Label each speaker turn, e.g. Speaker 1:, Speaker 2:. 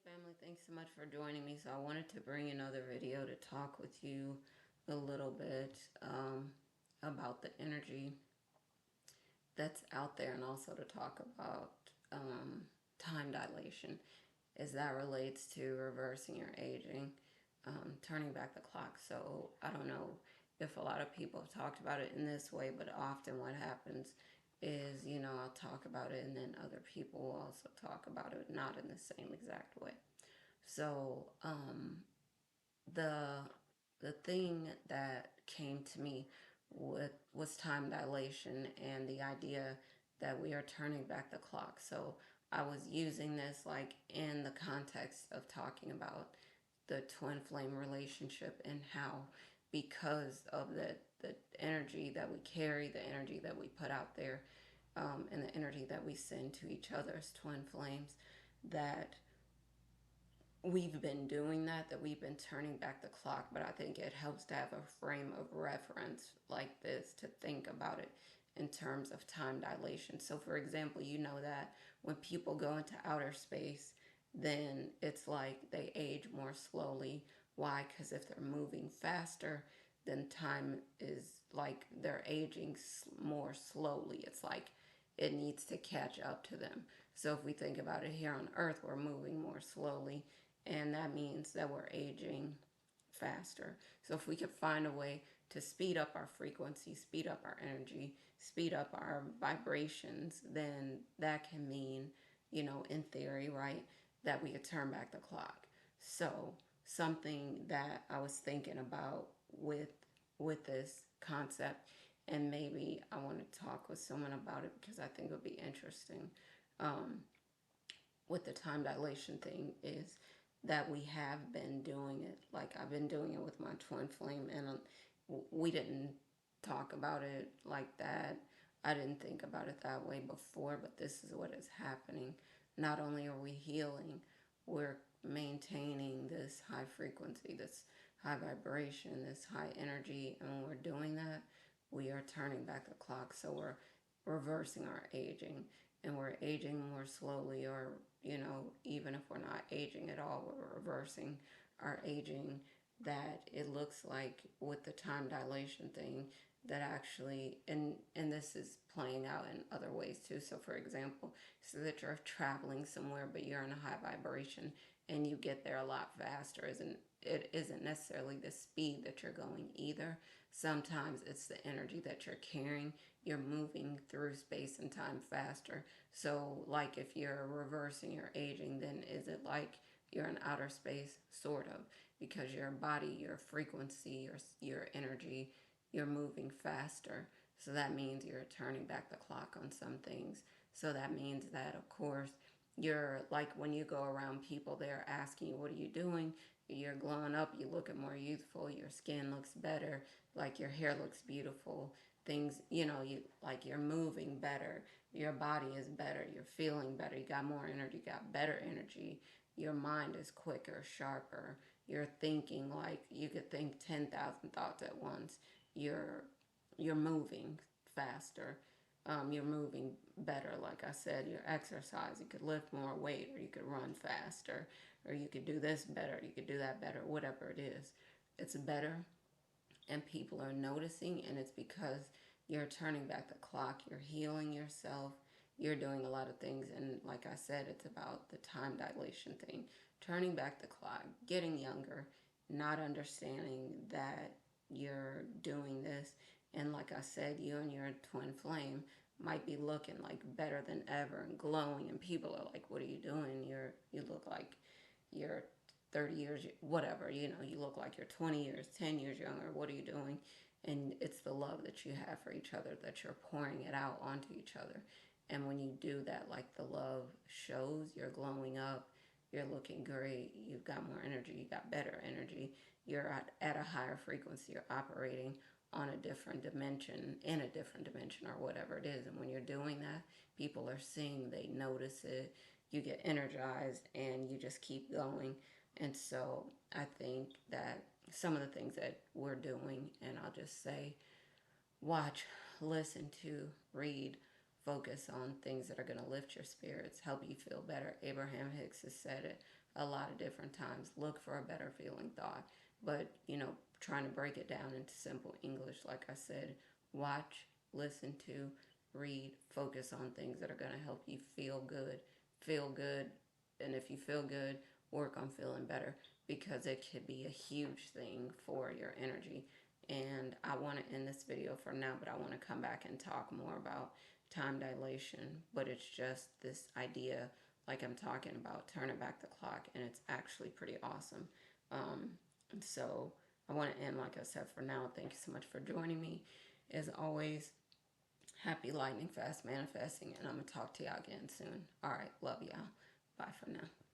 Speaker 1: family, thanks so much for joining me. So I wanted to bring another video to talk with you a little bit about the energy that's out there, and also to talk about time dilation as that relates to reversing your aging, turning back the clock. So I don't know if a lot of people have talked about it in this way, but often what happens is, I'll talk about it and then other people will also talk about it, not in the same exact way. So the the thing that came to me with was time dilation and the idea that we are turning back the clock. So I was using this like in the context of talking about the twin flame relationship and how, because of the energy that we carry, the energy that we put out there, and the energy that we send to each other as twin flames, that we've been doing that we've been turning back the clock. But I think it helps to have a frame of reference like this to think about it in terms of time dilation. So for example, you know that when people go into outer space, then it's like they age more slowly. Why? Because if they're moving faster, then time is like they're aging more slowly. It's like it needs to catch up to them. So if we think about it here on Earth, we're moving more slowly, and that means that we're aging faster. So if we could find a way to speed up our frequency, speed up our energy, speed up our vibrations, then that can mean, in theory, right, that we could turn back the clock. So something that I was thinking about with this concept, and maybe I want to talk with someone about it because I think it would be interesting, with the time dilation thing, is that we have been doing it. Like I've been doing it with my twin flame, and we didn't talk about it like that. I didn't think about it that way before, but this is what is happening. Not only are we healing, we're maintaining this high frequency, this high vibration, this high energy. And when we're doing that, we are turning back the clock. So we're reversing our aging, and we're aging more slowly, or even if we're not aging at all, we're reversing our aging. That it looks like with the time dilation thing, that actually, and this is playing out in other ways too. So for example, so that you're traveling somewhere but you're in a high vibration and you get there a lot faster, isn't necessarily the speed that you're going either. Sometimes it's the energy that you're carrying. You're moving through space and time faster. So like if you're reversing your aging, then is it like you're in outer space? Sort of, because your body, your frequency, your energy, you're moving faster. So that means you're turning back the clock on some things. So that means that, of course, you're like when you go around people, they're asking you, what are you doing? You're glowing up, you looking more youthful, your skin looks better, like your hair looks beautiful, things, you like you're moving better, your body is better, you're feeling better, you got more energy, you got better energy, your mind is quicker, sharper, you're thinking like you could think 10,000 thoughts at once, you're you're moving faster, you're moving better. Like I said, your exercise, you could lift more weight, or you could run faster, or you could do this better, you could do that better, whatever it is. It's better, and people are noticing, and it's because you're turning back the clock, you're healing yourself, you're doing a lot of things. And like I said, it's about the time dilation thing, turning back the clock, getting younger, not understanding that you're doing this. And like I said, you and your twin flame might be looking like better than ever and glowing, and people are like, what are you doing? You look like you're 30 years, whatever, you look like you're 20 years, 10 years younger. What are you doing? And it's the love that you have for each other, that you're pouring it out onto each other. And when you do that, like the love shows, you're glowing up, you're looking great, you've got more energy, you got better energy, you're at a higher frequency, you're operating on a different dimension, in a different dimension, or whatever it is. And when you're doing that, people are seeing, they notice it, you get energized, and you just keep going. And so I think that some of the things that we're doing, and I'll just say, watch, listen to, read, focus on things that are going to lift your spirits, help you feel better. Abraham Hicks has said it a lot of different times. Look for a better feeling thought. But, trying to break it down into simple English, like I said, watch, listen to, read, focus on things that are going to help you feel good. Feel good. And if you feel good, work on feeling better, because it could be a huge thing for your energy. And I want to end this video for now, but I want to come back and talk more about time dilation. But it's just this idea, like I'm talking about, turning back the clock, and it's actually pretty awesome. So I want to end, like I said, for now. Thank you so much for joining me. As always, happy lightning fast manifesting, and I'm going to talk to y'all again soon. All right, love y'all. Bye for now.